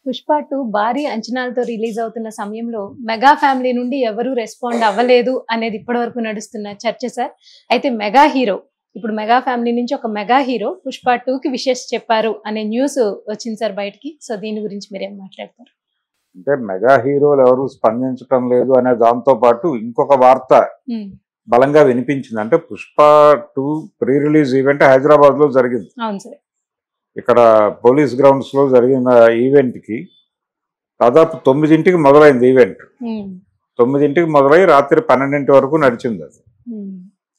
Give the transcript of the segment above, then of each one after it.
పుష్ప 2 భారీ అంచనాలతో రిలీజ్ అవుతున్న సమయంలో మెగా ఫ్యామిలీ నుండి ఎవరూ రెస్పాండ్ అవ్వలేదు అనేది ఇప్పటివరకు నడుస్తున్న చర్చ సార్. అయితే మెగా హీరో ఇప్పుడు మెగా ఫ్యామిలీ నుంచి ఒక మెగా హీరో పుష్ప 2కి విషెస్ చెప్పారు అనే న్యూస్ వచ్చింది సార్ బయటికి. సో దీని గురించి మీరేం మాట్లాడతారు? అంటే మెగా హీరోలు ఎవరు స్పందించడం లేదు అనే దాంతో పాటు ఇంకొక వార్త బలంగా వినిపించింది. అంటే Pushpa 2 pre release event Hyderabad లో జరిగింది. అవును సార్. ఇక్కడ పోలీస్ గ్రౌండ్స్ లో జరిగిన ఈవెంట్ కి దాదాపు 9ంటికి మొదలైంది ఈవెంట్. 9ంటికి మొదలై రాత్రి 12 వరకు నడిచింది అది.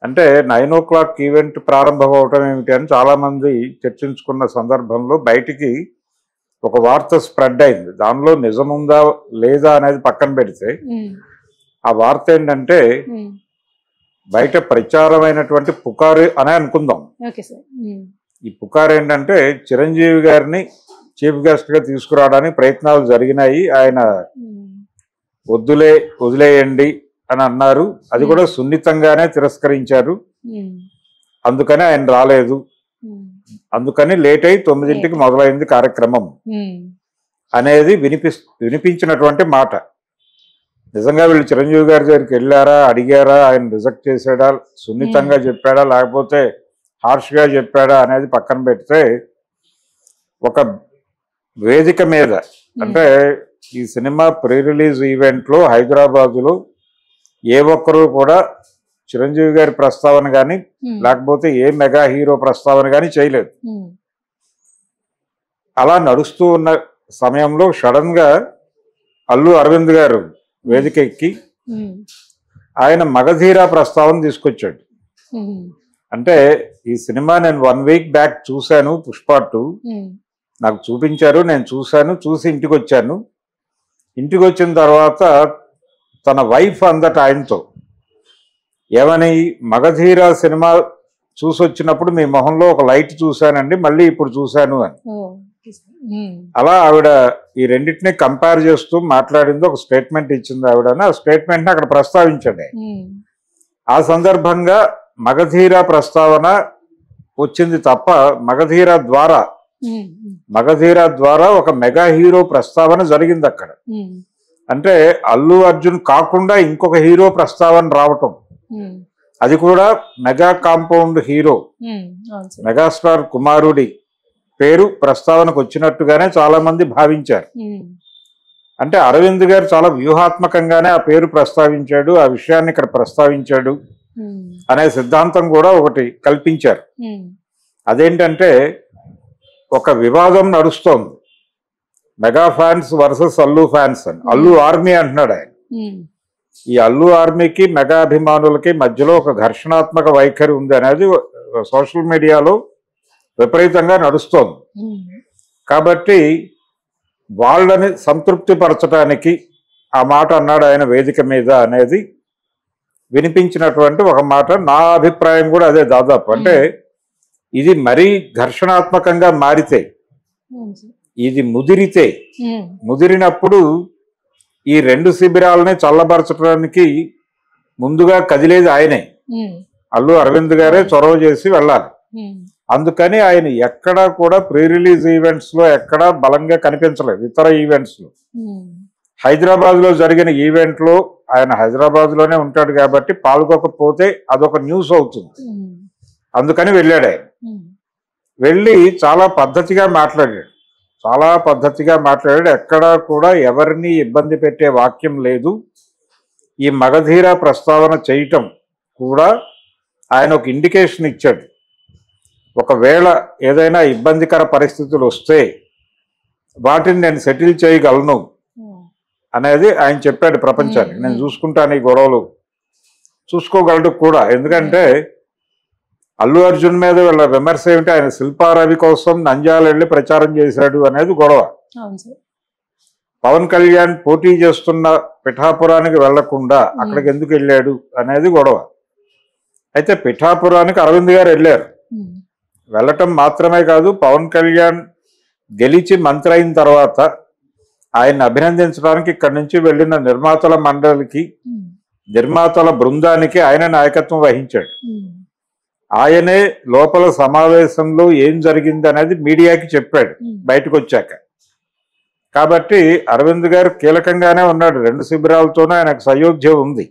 అంటే 9 o'clock ఈవెంట్ ప్రారంభం అవటం ఏమిటి అని చాలా మంది చర్చించుకున్న సందర్భంలో బయటికి ఒక వార్త స్ప్రెడ్ అయింది. దానిలో నిజముందా లేదా అనేది పక్కన పెడితే ఆ వార్త ఏంటంటే బయట ప్రచారమైనటువంటి పుకారు అనే అనుకుందాం. ఈ పుకారు ఏంటంటే చిరంజీవి గారిని చీఫ్ గెస్ట్ గా తీసుకురావడానికి ప్రయత్నాలు జరిగినాయి. ఆయన వదిలేయండి అని అన్నారు. అది కూడా సున్నితంగానే తిరస్కరించారు. అందుకని ఆయన రాలేదు. అందుకని లేట్ అయి 9ంటికి మొదలైంది కార్యక్రమం అనేది వినిపించినటువంటి మాట. నిజంగా వీళ్ళు చిరంజీవి గారి దగ్గరికి వెళ్ళారా, అడిగారా, ఆయన రిజెక్ట్ చేశాడా, సున్నితంగా చెప్పాడా, లేకపోతే హార్ష్గా చెప్పాడా అనేది పక్కన పెడితే ఒక వేదిక మీద అంటే ఈ సినిమా ప్రీ రిలీజ్ ఈవెంట్లో హైదరాబాదులో ఏ ఒక్కరూ కూడా చిరంజీవి గారి ప్రస్తావన కానీ లేకపోతే ఏ మెగా హీరో ప్రస్తావన కానీ చేయలేదు. అలా నడుస్తూ ఉన్న సమయంలో సడన్ గా అల్లు అరవింద్ గారు వేదిక ఎక్కి ఆయన మగధీరా ప్రస్తావన తీసుకొచ్చాడు. అంటే ఈ సినిమా నేను 1 week బ్యాక్ చూశాను, పుష్ప 2 నాకు చూపించారు, నేను చూశాను, చూసి ఇంటికి వచ్చాను. ఇంటికి వచ్చిన తర్వాత తన వైఫ్ అందట ఆయనతో ఏమని, మగధీరా సినిమా చూసొచ్చినప్పుడు మీ మొహంలో ఒక లైట్ చూశానండి, మళ్ళీ ఇప్పుడు చూశాను అని. అలా ఆవిడ ఈ రెండింటిని కంపేర్ చేస్తూ మాట్లాడింది, ఒక స్టేట్మెంట్ ఇచ్చింది ఆవిడ. ఆ స్టేట్మెంట్ ని అక్కడ ప్రస్తావించండి. ఆ సందర్భంగా మగధీరా ప్రస్తావన వచ్చింది తప్ప మగధీరా ద్వారా ఒక మెగా హీరో ప్రస్తావన జరిగింది అక్కడ. అంటే అల్లు అర్జున్ కాకుండా ఇంకొక హీరో ప్రస్తావన రావటం, అది కూడా మెగా కాంపౌండ్ హీరో మెగాస్టార్ కుమారుడి పేరు ప్రస్తావనకు వచ్చినట్టుగానే చాలా మంది భావించారు. అంటే అరవింద్ గారు చాలా వ్యూహాత్మకంగానే ఆ పేరు ప్రస్తావించాడు, ఆ విషయాన్ని ఇక్కడ ప్రస్తావించాడు అనే సిద్ధాంతం కూడా ఒకటి కల్పించారు. అదేంటంటే ఒక వివాదం నడుస్తోంది, mega fans versus Allu fans అని. అల్లు ఆర్మీ అంటున్నాడు ఆయన. ఈ అల్లు ఆర్మీకి మెగా అభిమానులకి మధ్యలో ఒక ఘర్షణాత్మక వైఖరి ఉంది అనేది సోషల్ మీడియాలో విపరీతంగా నడుస్తోంది. కాబట్టి వాళ్ళని సంతృప్తి పరచడానికి ఆ మాట అన్నాడు ఆయన వేదిక మీద అనేది వినిపించినటువంటి ఒక మాట. నా అభిప్రాయం కూడా అదే దాదాపు. అంటే ఇది మరీ ఘర్షణాత్మకంగా మారితే, ఇది ముదిరినప్పుడు ఈ 2 శిబిరాలని చల్లబరచడానికి ముందుగా కదిలేది ఆయనే, అల్లు అరవింద్ గారే చొరవ చేసి వెళ్ళాలి. అందుకని ఆయన ఎక్కడా కూడా ప్రీ రిలీజ్ ఈవెంట్స్ లో ఎక్కడా బలంగా కనిపించలేదు. ఇతర ఈవెంట్స్ లో, హైదరాబాద్ లో జరిగిన ఈవెంట్ లో ఆయన హైదరాబాద్ లోనే ఉంటాడు కాబట్టి పాల్గొకపోతే అదొక న్యూస్ అవుతుంది. అందుకని వెళ్ళాడు ఆయన. వెళ్ళి చాలా పద్ధతిగా మాట్లాడాడు. ఎక్కడా కూడా ఎవరిని ఇబ్బంది పెట్టే వాక్యం లేదు. ఈ మగధీరా ప్రస్తావన చేయటం కూడా ఆయన ఒక ఇండికేషన్ ఇచ్చాడు. ఒకవేళ ఏదైనా ఇబ్బందికర పరిస్థితులు వస్తే వాటిని నేను సెటిల్ చేయగలను అనేది ఆయన చెప్పాడు ప్రపంచానికి. నేను చూసుకుంటాను, ఈ గొడవలు చూసుకోగలడు కూడా. ఎందుకంటే అల్లు అర్జున్ మీద వీళ్ళ విమర్శ ఏమిటి, ఆయన శిల్పారవి కోసం నంద్యాల వెళ్ళి ప్రచారం చేశాడు అనేది గొడవ. పవన్ కళ్యాణ్ పోటీ చేస్తున్న పిఠాపురానికి వెళ్లకుండా అక్కడికి ఎందుకు వెళ్ళాడు అనేది గొడవ. అయితే పిఠాపురానికి అరవింద్ గారు వెళ్ళారు. వెళ్ళటం మాత్రమే కాదు, పవన్ కళ్యాణ్ గెలిచి మంత్రి అయిన తర్వాత ఆయన్ని అభినందించడానికి ఇక్కడి నుంచి వెళ్ళిన నిర్మాతల మండలికి, నిర్మాతల బృందానికి ఆయన నాయకత్వం వహించాడు. ఆయనే లోపల సమావేశంలో ఏం జరిగింది అనేది మీడియాకి చెప్పాడు బయటకు వచ్చాక. కాబట్టి అరవింద్ గారు కీలకంగానే ఉన్నాడు, 2 శిబిరాలతోనూ ఆయనకు సయోధ్య ఉంది.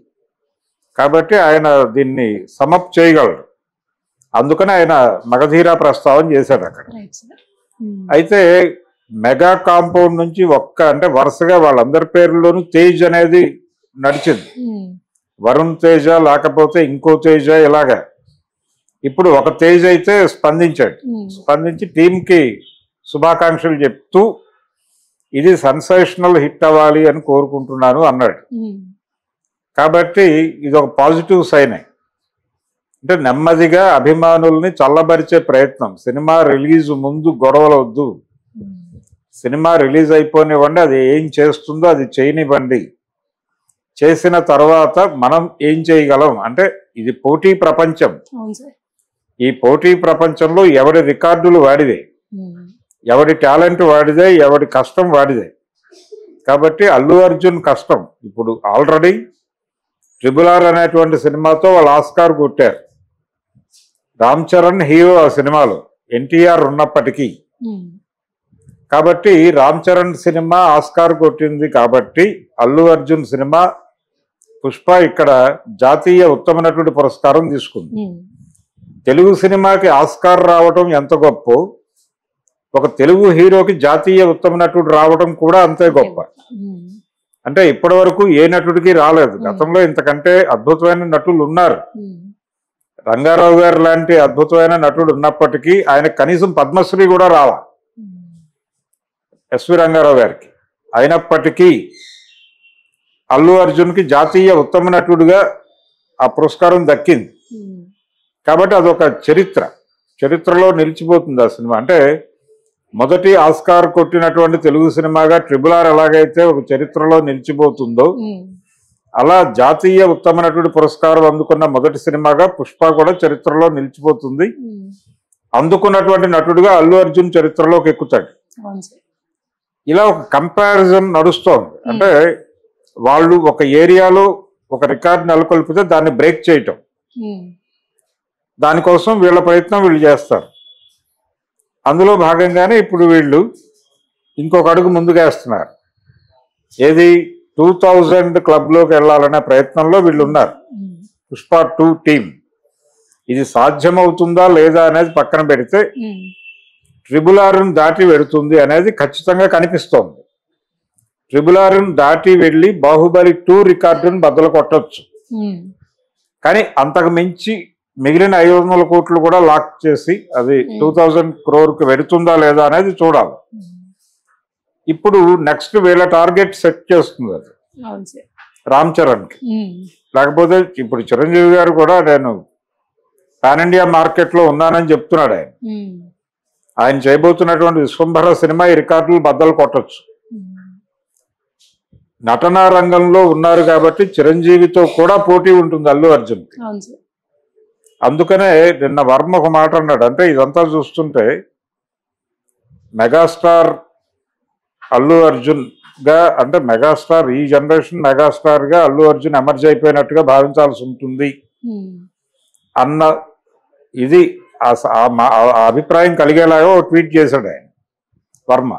కాబట్టి ఆయన దీన్ని సమప్ చేయగలడు. అందుకని ఆయన మగధీర ప్రస్తావన చేశాడు అక్కడ. అయితే మెగా కాంపౌండ్ నుంచి అంటే వరుసగా వాళ్ళందరి పేర్లలోనూ తేజ్ అనేది నడిచింది. వరుణ్ తేజ, లేకపోతే ఇంకో తేజ, ఇలాగా. ఇప్పుడు ఒక తేజ్ అయితే స్పందించి టీంకి శుభాకాంక్షలు చెప్తూ ఇది సెన్సేషనల్ హిట్ అవ్వాలి అని కోరుకుంటున్నాను అన్నాడు. కాబట్టి ఇది ఒక పాజిటివ్ సైన్. అంటే నెమ్మదిగా అభిమానుల్ని చల్లబరిచే ప్రయత్నం. సినిమా రిలీజ్ ముందు గొడవలు వద్దు, సినిమా రిలీజ్ అయిపోనివ్వండి, అది ఏం చేస్తుందో అది చేయనివ్వండి, చేసిన తర్వాత మనం ఏం చేయగలం. అంటే ఇది పోటీ ప్రపంచం. ఈ పోటీ ప్రపంచంలో ఎవడి రికార్డులు వాడిదే, ఎవడి టాలెంట్ వాడిదే, ఎవడి కష్టం వాడిదే. కాబట్టి అల్లు అర్జున్ కష్టం ఇప్పుడు ఆల్రెడీ RRR అనేటువంటి సినిమాతో వాళ్ళు ఆస్కార్ కొట్టారు. రామ్ చరణ్ హీరో ఆ సినిమాలో, ఎన్టీఆర్ ఉన్నప్పటికీ. కాబట్టి రామ్ చరణ్ సినిమా ఆస్కార్ కొట్టింది కాబట్టి అల్లు అర్జున్ సినిమా పుష్ప ఇక్కడ జాతీయ ఉత్తమ నటుడి పురస్కారం తీసుకుంది. తెలుగు సినిమాకి ఆస్కార్ రావటం ఎంత గొప్ప, ఒక తెలుగు హీరోకి జాతీయ ఉత్తమ నటుడు రావడం కూడా అంతే గొప్ప. అంటే ఇప్పటి వరకు ఏ నటుడికి రాలేదు. గతంలో ఇంతకంటే అద్భుతమైన నటులు ఉన్నారు. రంగారావు గారు లాంటి అద్భుతమైన నటుడు ఉన్నప్పటికీ ఆయన కనీసం పద్మశ్రీ కూడా రావా ఎస్వి రంగారావు గారికి. అయినప్పటికీ అల్లు అర్జున్కి జాతీయ ఉత్తమ నటుడుగా ఆ పురస్కారం దక్కింది. కాబట్టి అదొక చరిత్రలో నిలిచిపోతుంది ఆ సినిమా. అంటే మొదటి ఆస్కార్ కొట్టినటువంటి తెలుగు సినిమాగా RRR ఎలాగైతే ఒక చరిత్రలో నిలిచిపోతుందో, అలా జాతీయ ఉత్తమ నటుడి పురస్కారం అందుకున్న మొదటి సినిమాగా పుష్ప కూడా చరిత్రలో నిలిచిపోతుంది. అందుకున్నటువంటి నటుడుగా అల్లు అర్జున్ చరిత్రలోకి ఎక్కుతాడు. ఇలా ఒక కంపారిజన్ నడుస్తోంది. అంటే వాళ్ళు ఒక ఏరియాలో ఒక రికార్డు నెలకొల్పితే దాన్ని బ్రేక్ చేయటం, దానికోసం వీళ్ళ ప్రయత్నం వీళ్ళు చేస్తారు. అందులో భాగంగానే ఇప్పుడు వీళ్ళు ఇంకొక అడుగు ముందుకేస్తున్నారు. ఏది 2000 క్లబ్లోకి వెళ్ళాలనే ప్రయత్నంలో వీళ్ళు ఉన్నారు. పుష్ప 2 టీం. ఇది సాధ్యమవుతుందా లేదా అనేది పక్కన పెడితే RRRను దాటి వెళుతుంది అనేది ఖచ్చితంగా కనిపిస్తోంది. RRRను దాటి వెళ్ళి బాహుబలి 2 రికార్డును బద్దలు కొట్టచ్చు. కానీ అంతకు మించి మిగిలిన 500 కోట్లు కూడా లాక్ చేసి అది 2000 crore వెడుతుందా లేదా అనేది చూడాలి. ఇప్పుడు నెక్స్ట్ వీళ్ళ టార్గెట్ సెట్ చేస్తుంది అది రామ్ చరణ్కి. లేకపోతే ఇప్పుడు చిరంజీవి గారు కూడా నేను పాన్ ఇండియా మార్కెట్లో ఉన్నానని చెప్తున్నాడు. ఆయన చేయబోతున్నటువంటి విశ్వంభర సినిమా ఈ రికార్డులు బద్దలు కొట్టచ్చు. నటనా రంగంలో ఉన్నారు కాబట్టి చిరంజీవితో కూడా పోటీ ఉంటుంది అల్లు అర్జున్కి. అందుకనే నిన్న వర్మ ఒక మాట అన్నాడు. అంటే ఇదంతా చూస్తుంటే మెగాస్టార్ అల్లు అర్జున్ గా, అంటే మెగాస్టార్ ఈ జనరేషన్ మెగాస్టార్ గా అల్లు అర్జున్ ఎమర్జ్ అయిపోయినట్టుగా భావించాల్సి ఉంటుంది అన్న ఇది ఆ అభిప్రాయం కలిగేలాగా ఒక ట్వీట్ చేశాడు ఆయన వర్మ.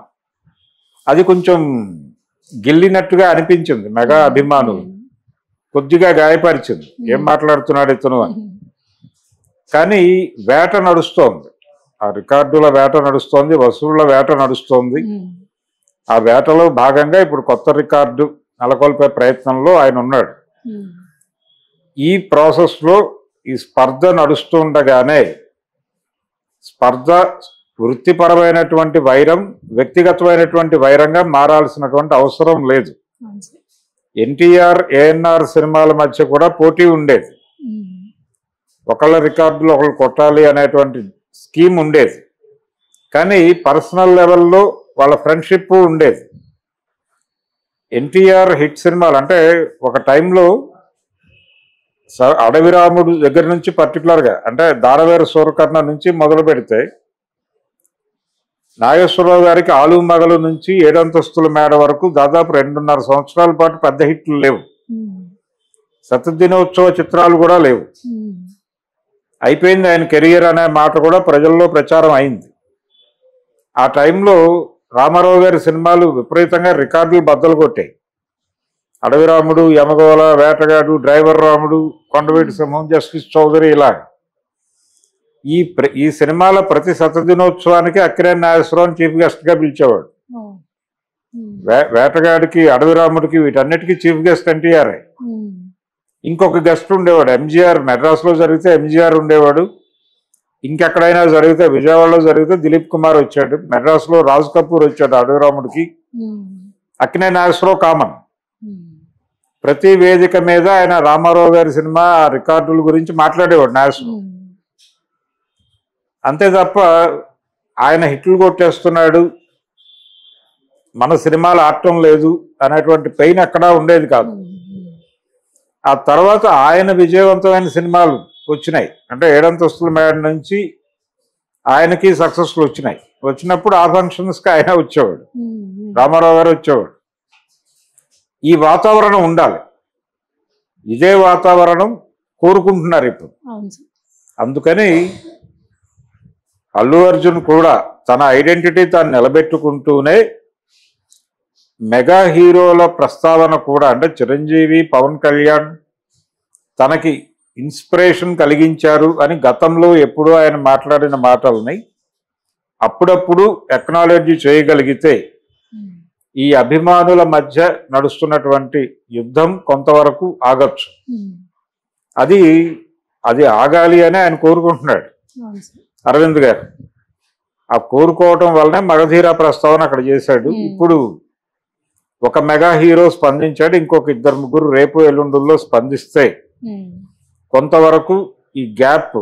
అది కొంచెం గిల్లినట్టుగా అనిపించింది మెగా అభిమానులు, కొద్దిగా గాయపరిచింది. ఏం మాట్లాడుతున్నాడు ఇతను అని. కానీ వేట నడుస్తోంది, ఆ రికార్డుల వేట నడుస్తోంది, వసూళ్ల వేట నడుస్తోంది. ఆ వేటలో భాగంగా ఇప్పుడు కొత్త రికార్డు నెలకొల్పే ప్రయత్నంలో ఆయన ఉన్నాడు. ఈ ప్రాసెస్లో ఈ స్పర్ధ నడుస్తుండగానే స్పర్ధ వృత్తిపరమైనటువంటి వైరం వ్యక్తిగతమైనటువంటి వైరంగా మారాల్సినటువంటి అవసరం లేదు. ఎన్టీఆర్ ఏఎన్ఆర్ సినిమాల మధ్య కూడా పోటీ ఉండేది. ఒకళ్ళ రికార్డులు ఒకళ్ళు కొట్టాలి అనేటువంటి స్కీమ్ ఉండేది. కానీ పర్సనల్ లెవెల్లో వాళ్ళ ఫ్రెండ్షిప్ ఉండేది. ఎన్టీఆర్ హిట్ సినిమాలు అంటే ఒక టైంలో అడవిరాముడు దగ్గర నుంచి పర్టికులర్గా అంటే దారవేర సూరకర్ణ నుంచి మొదలు పెడితే నాగేశ్వరరావు గారికి ఆలు మగలు నుంచి 7 అంతస్తుల మేడ వరకు దాదాపు 2.5 సంవత్సరాల పాటు పెద్ద హిట్లు లేవు. శతదినోత్సవ చిత్రాలు కూడా లేవు. అయిపోయింది ఆయన కెరియర్ అనే మాట కూడా ప్రజల్లో ప్రచారం అయింది. ఆ టైంలో రామారావు గారి సినిమాలు విపరీతంగా రికార్డులు బద్దలు కొట్టాయి. అడవి రాముడు, యమగోళ, వేటగాడు, డ్రైవర్ రాముడు, కొండవీటి సింహం, జస్టిస్ చౌదరి, ఇలా ఈ సినిమాల ప్రతి శతదినోత్సవానికి అక్కినేని నాగేశ్వరరావు చీఫ్ గెస్ట్ గా పిలిచేవాడు. వేటగాడికి, అడవి రాముడికి, వీటన్నిటికీ చీఫ్ గెస్ట్ ఎన్టీఆర్. ఇంకొక గెస్ట్ ఉండేవాడు ఎంజీఆర్. మెడ్రాస్ లో జరిగితే ఎంజీఆర్ ఉండేవాడు. ఇంకెక్కడైనా జరిగితే, విజయవాడలో జరిగితే దిలీప్ కుమార్ వచ్చాడు. మెడ్రాస్ లో రాజ్ కపూర్ వచ్చాడు అడవి రాముడికి. అక్కినేని నాగేశ్వరరావు కామన్. ప్రతి వేదిక మీద ఆయన రామారావు గారి సినిమా రికార్డుల గురించి మాట్లాడేవాడు నాగేశ్వరరావు. అంతే తప్ప ఆయన హిట్లు కొట్టేస్తున్నాడు, మన సినిమాలు ఆడటం లేదు అనేటువంటి పెయిన్ ఎక్కడా ఉండేది కాదు. ఆ తర్వాత ఆయన విజయవంతమైన సినిమాలు వచ్చినాయి. అంటే ఏడంతస్తుల మేడ నుంచి ఆయనకి సక్సెస్ఫుల్ వచ్చినాయి. వచ్చినప్పుడు ఆ ఫంక్షన్స్కి ఆయన వచ్చేవాడు, రామారావు గారు వచ్చేవాడు. ఈ వాతావరణం ఉండాలి. ఇదే వాతావరణం కోరుకుంటున్నారు ఇప్పుడు. అందుకని అల్లు అర్జున్ కూడా తన ఐడెంటిటీ తాను నిలబెట్టుకుంటూనే మెగా హీరోల ప్రస్తావన కూడా, అంటే చిరంజీవి, పవన్ కళ్యాణ్ తనకి ఇన్స్పిరేషన్ కలిగించారు అని గతంలో ఎప్పుడూ ఆయన మాట్లాడిన మాటల్ని అప్పుడప్పుడు ఎక్నాలజీ చేయగలిగితే ఈ అభిమానుల మధ్య నడుస్తున్నటువంటి యుద్ధం కొంతవరకు ఆగచ్చు. అది ఆగాలి అని ఆయన కోరుకుంటున్నాడు అరవింద్ గారు. ఆ కోరుకోవటం వల్లనే మగధీర ప్రస్తావన అక్కడ చేశాడు. ఇప్పుడు ఒక మెగా హీరో స్పందించాడు, ఇంకొక 2-3 రేపు ఎల్లుండుల్లో స్పందిస్తే కొంతవరకు ఈ గ్యాప్